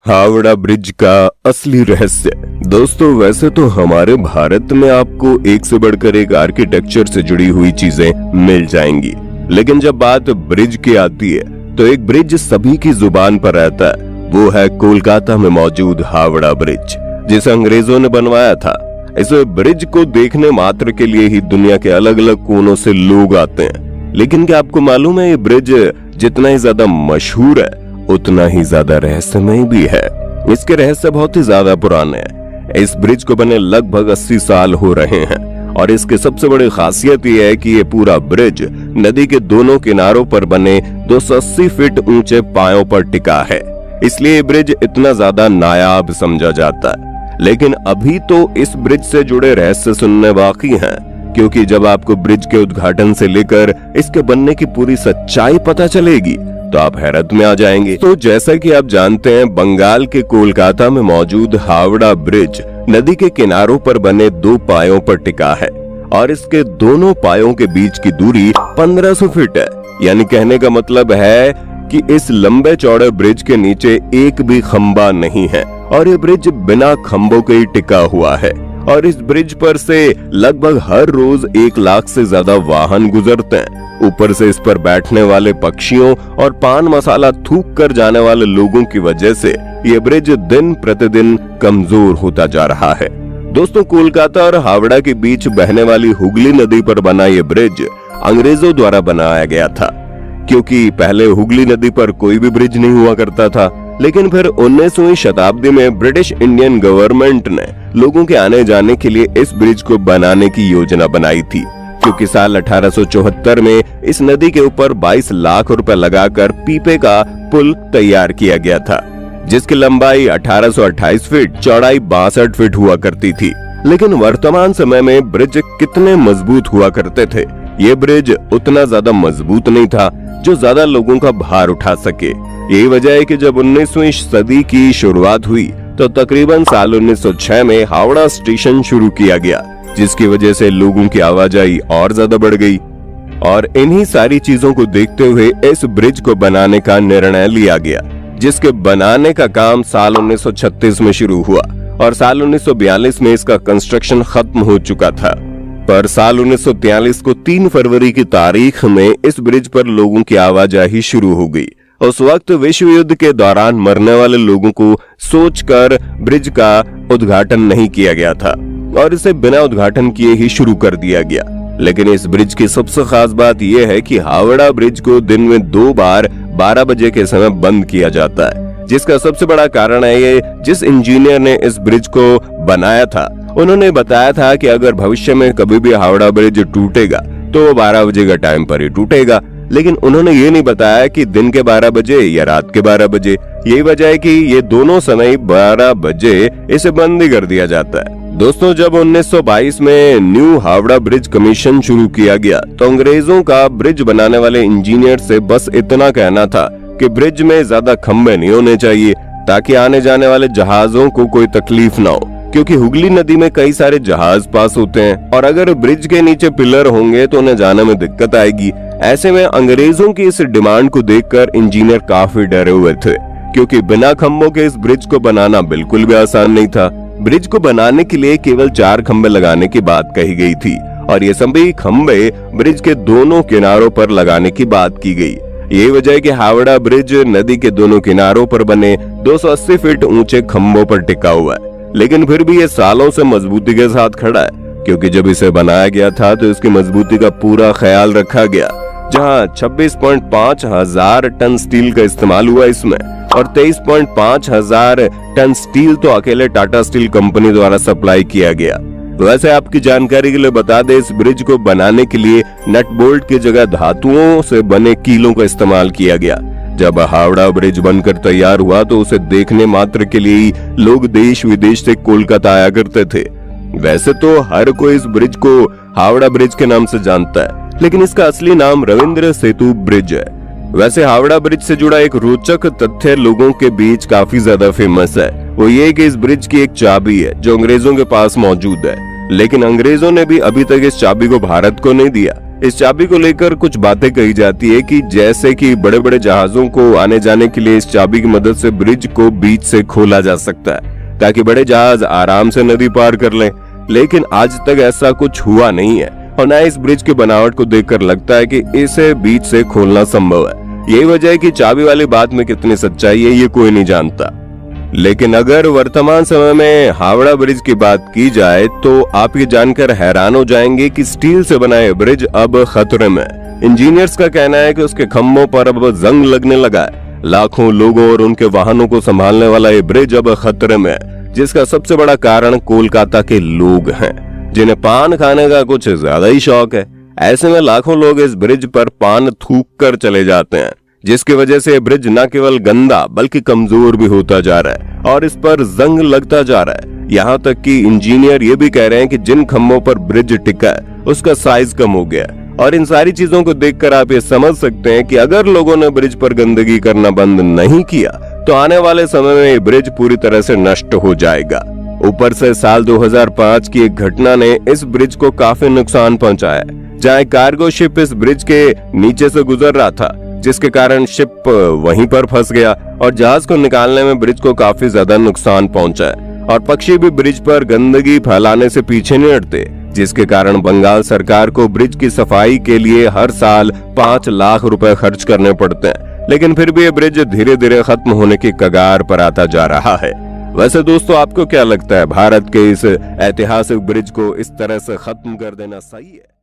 Howrah bridge का असली रहस्य। दोस्तों, वैसे तो हमारे भारत में आपको एक से बढ़कर एक आर्किटेक्चर से जुड़ी हुई चीजें मिल जाएंगी, लेकिन जब बात ब्रिज की आती है तो एक ब्रिज सभी की जुबान पर रहता है। वो है कोलकाता में मौजूद हावड़ा ब्रिज, जिसे अंग्रेजों ने बनवाया था। इस ब्रिज को देखने मात्र के लिए ही दुनिया के अलग अलग कोनों से लोग आते हैं। लेकिन क्या आपको मालूम है, ये ब्रिज जितना ही ज्यादा मशहूर है उतना ही ज्यादा रहस्यमय भी है। इसके रहस्य बहुत ही ज्यादा पुराने हैं। इस ब्रिज को बने लगभग 80 साल हो रहे हैं और इसकी सबसे बड़ी खासियत यह है कि ये पूरा ब्रिज नदी के दोनों किनारों पर बने 280 फीट ऊंचे पायों पर टिका है। इसलिए ये ब्रिज इतना ज्यादा नायाब समझा जाता है। लेकिन अभी तो इस ब्रिज से जुड़े रहस्य सुनने बाकी हैं, क्योंकि जब आपको ब्रिज के उद्घाटन से लेकर इसके बनने की पूरी सच्चाई पता चलेगी तो आप हैरत में आ जाएंगे। तो जैसा कि आप जानते हैं, बंगाल के कोलकाता में मौजूद हावड़ा ब्रिज नदी के किनारों पर बने 2 पायों पर टिका है और इसके दोनों पायों के बीच की दूरी 1500 फीट है। यानी कहने का मतलब है कि इस लंबे चौड़े ब्रिज के नीचे एक भी खंबा नहीं है और ये ब्रिज बिना खंभों के ही टिका हुआ है। और इस ब्रिज पर से लगभग हर रोज 1 लाख से ज्यादा वाहन गुजरते हैं। ऊपर से इस पर बैठने वाले पक्षियों और पान मसाला थूक कर जाने वाले लोगों की वजह से ये ब्रिज दिन प्रतिदिन कमजोर होता जा रहा है। दोस्तों, कोलकाता और हावड़ा के बीच बहने वाली हुगली नदी पर बना ये ब्रिज अंग्रेजों द्वारा बनाया गया था, क्योंकि पहले हुगली नदी पर कोई भी ब्रिज नहीं हुआ करता था। लेकिन फिर 19वीं शताब्दी में ब्रिटिश इंडियन गवर्नमेंट ने लोगों के आने जाने के लिए इस ब्रिज को बनाने की योजना बनाई थी, क्योंकि साल 1874 में इस नदी के ऊपर 22 लाख रुपए लगाकर पीपे का पुल तैयार किया गया था, जिसकी लंबाई 1828 फीट, चौड़ाई 62 फीट हुआ करती थी। लेकिन वर्तमान समय में ब्रिज कितने मजबूत हुआ करते थे? ये ब्रिज उतना ज्यादा मजबूत नहीं था जो ज्यादा लोगों का भार उठा सके। यही वजह है कि जब 19वीं सदी की शुरुआत हुई तो तकरीबन साल 1906 में हावड़ा स्टेशन शुरू किया गया, जिसकी वजह से लोगों की आवाजाही और ज्यादा बढ़ गई। और इन्हीं सारी चीजों को देखते हुए इस ब्रिज को बनाने का निर्णय लिया गया, जिसके बनाने का काम साल 1936 में शुरू हुआ और साल 1942 में इसका कंस्ट्रक्शन खत्म हो चुका था। पर साल 1943 को 3 फरवरी की तारीख में इस ब्रिज पर लोगों की आवाजाही शुरू हो गई। उस वक्त विश्व युद्ध के दौरान मरने वाले लोगों को सोचकर ब्रिज का उद्घाटन नहीं किया गया था और इसे बिना उद्घाटन किए ही शुरू कर दिया गया। लेकिन इस ब्रिज की सबसे खास बात यह है कि हावड़ा ब्रिज को दिन में 2 बार 12 बजे के समय बंद किया जाता है, जिसका सबसे बड़ा कारण है ये जिस इंजीनियर ने इस ब्रिज को बनाया था, उन्होंने बताया था कि अगर भविष्य में कभी भी हावड़ा ब्रिज टूटेगा तो वो 12 बजे का टाइम पर ही टूटेगा। लेकिन उन्होंने ये नहीं बताया कि दिन के 12 बजे या रात के 12 बजे। यही वजह है कि ये दोनों समय 12 बजे इसे बंद ही कर दिया जाता है। दोस्तों, जब 1922 में न्यू हावड़ा ब्रिज कमीशन शुरू किया गया तो अंग्रेजों का ब्रिज बनाने वाले इंजीनियर से बस इतना कहना था कि ब्रिज में ज्यादा खंभे नहीं होने चाहिए, ताकि आने जाने वाले जहाजों को कोई तकलीफ ना हो, क्योंकि हुगली नदी में कई सारे जहाज पास होते हैं और अगर ब्रिज के नीचे पिलर होंगे तो उन्हें जाने में दिक्कत आएगी। ऐसे में अंग्रेजों की इस डिमांड को देखकर इंजीनियर काफी डरे हुए थे, क्योंकि बिना खंभों के इस ब्रिज को बनाना बिल्कुल भी आसान नहीं था। ब्रिज को बनाने के लिए केवल 4 खंभे लगाने की बात कही गई थी और ये सभी खंभे ब्रिज के दोनों किनारों पर लगाने की बात की गई। यही वजह है कि हावड़ा ब्रिज नदी के दोनों किनारों पर बने 280 फीट ऊंचे खंभों पर टिका हुआ है। लेकिन फिर भी ये सालों से मजबूती के साथ खड़ा है, क्योंकि जब इसे बनाया गया था तो इसकी मजबूती का पूरा ख्याल रखा गया। जहां 26.5 हजार टन स्टील का इस्तेमाल हुआ इसमें और 23.5 हजार टन स्टील तो अकेले टाटा स्टील कंपनी द्वारा सप्लाई किया गया। वैसे आपकी जानकारी के लिए बता दें, इस ब्रिज को बनाने के लिए नट बोल्ट की जगह धातुओं से बने कीलों का इस्तेमाल किया गया। जब हावड़ा ब्रिज बनकर तैयार हुआ तो उसे देखने मात्र के लिए ही लोग देश विदेश से कोलकाता आया करते थे। वैसे तो हर कोई इस ब्रिज को हावड़ा ब्रिज के नाम से जानता है, लेकिन इसका असली नाम रविंद्र सेतु ब्रिज है। वैसे हावड़ा ब्रिज से जुड़ा एक रोचक तथ्य लोगों के बीच काफी ज्यादा फेमस है। वो ये कि इस ब्रिज की एक चाबी है जो अंग्रेजों के पास मौजूद है। लेकिन अंग्रेजों ने भी अभी तक इस चाबी को भारत को नहीं दिया। इस चाबी को लेकर कुछ बातें कही जाती है कि जैसे कि बड़े बड़े जहाजों को आने जाने के लिए इस चाबी की मदद से ब्रिज को बीच से खोला जा सकता है ताकि बड़े जहाज आराम से नदी पार कर लें, लेकिन आज तक ऐसा कुछ हुआ नहीं है और न इस ब्रिज की बनावट को देखकर लगता है कि इसे बीच से खोलना संभव है। यही वजह है कि चाबी वाली बात में कितनी सच्चाई है ये कोई नहीं जानता। लेकिन अगर वर्तमान समय में हावड़ा ब्रिज की बात की जाए तो आप ये जानकर हैरान हो जाएंगे कि स्टील से बना ये ब्रिज अब खतरे में। इंजीनियर्स का कहना है कि उसके खंभों पर अब जंग लगने लगा है। लाखों लोगों और उनके वाहनों को संभालने वाला ये ब्रिज अब खतरे में है, जिसका सबसे बड़ा कारण कोलकाता के लोग हैं, जिन्हें पान खाने का कुछ ज्यादा ही शौक है। ऐसे में लाखों लोग इस ब्रिज पर पान थूक कर चले जाते हैं, जिसकी वजह से ब्रिज न केवल गंदा बल्कि कमजोर भी होता जा रहा है और इस पर जंग लगता जा रहा है। यहाँ तक कि इंजीनियर ये भी कह रहे हैं कि जिन खंभों पर ब्रिज टिका है उसका साइज कम हो गया। और इन सारी चीजों को देखकर आप ये समझ सकते हैं कि अगर लोगों ने ब्रिज पर गंदगी करना बंद नहीं किया तो आने वाले समय में ये ब्रिज पूरी तरह से नष्ट हो जाएगा। ऊपर से साल 2005 की एक घटना ने इस ब्रिज को काफी नुकसान पहुंचाया, जहाँ एक कार्गो शिप इस ब्रिज के नीचे से गुजर रहा था, जिसके कारण शिप वहीं पर फंस गया और जहाज को निकालने में ब्रिज को काफी ज्यादा नुकसान पहुंचा है। और पक्षी भी ब्रिज पर गंदगी फैलाने से पीछे नहीं हटते, जिसके कारण बंगाल सरकार को ब्रिज की सफाई के लिए हर साल 5 लाख रुपए खर्च करने पड़ते हैं। लेकिन फिर भी ये ब्रिज धीरे धीरे खत्म होने की कगार पर आता जा रहा है। वैसे दोस्तों, आपको क्या लगता है, भारत के इस ऐतिहासिक ब्रिज को इस तरह से खत्म कर देना सही है?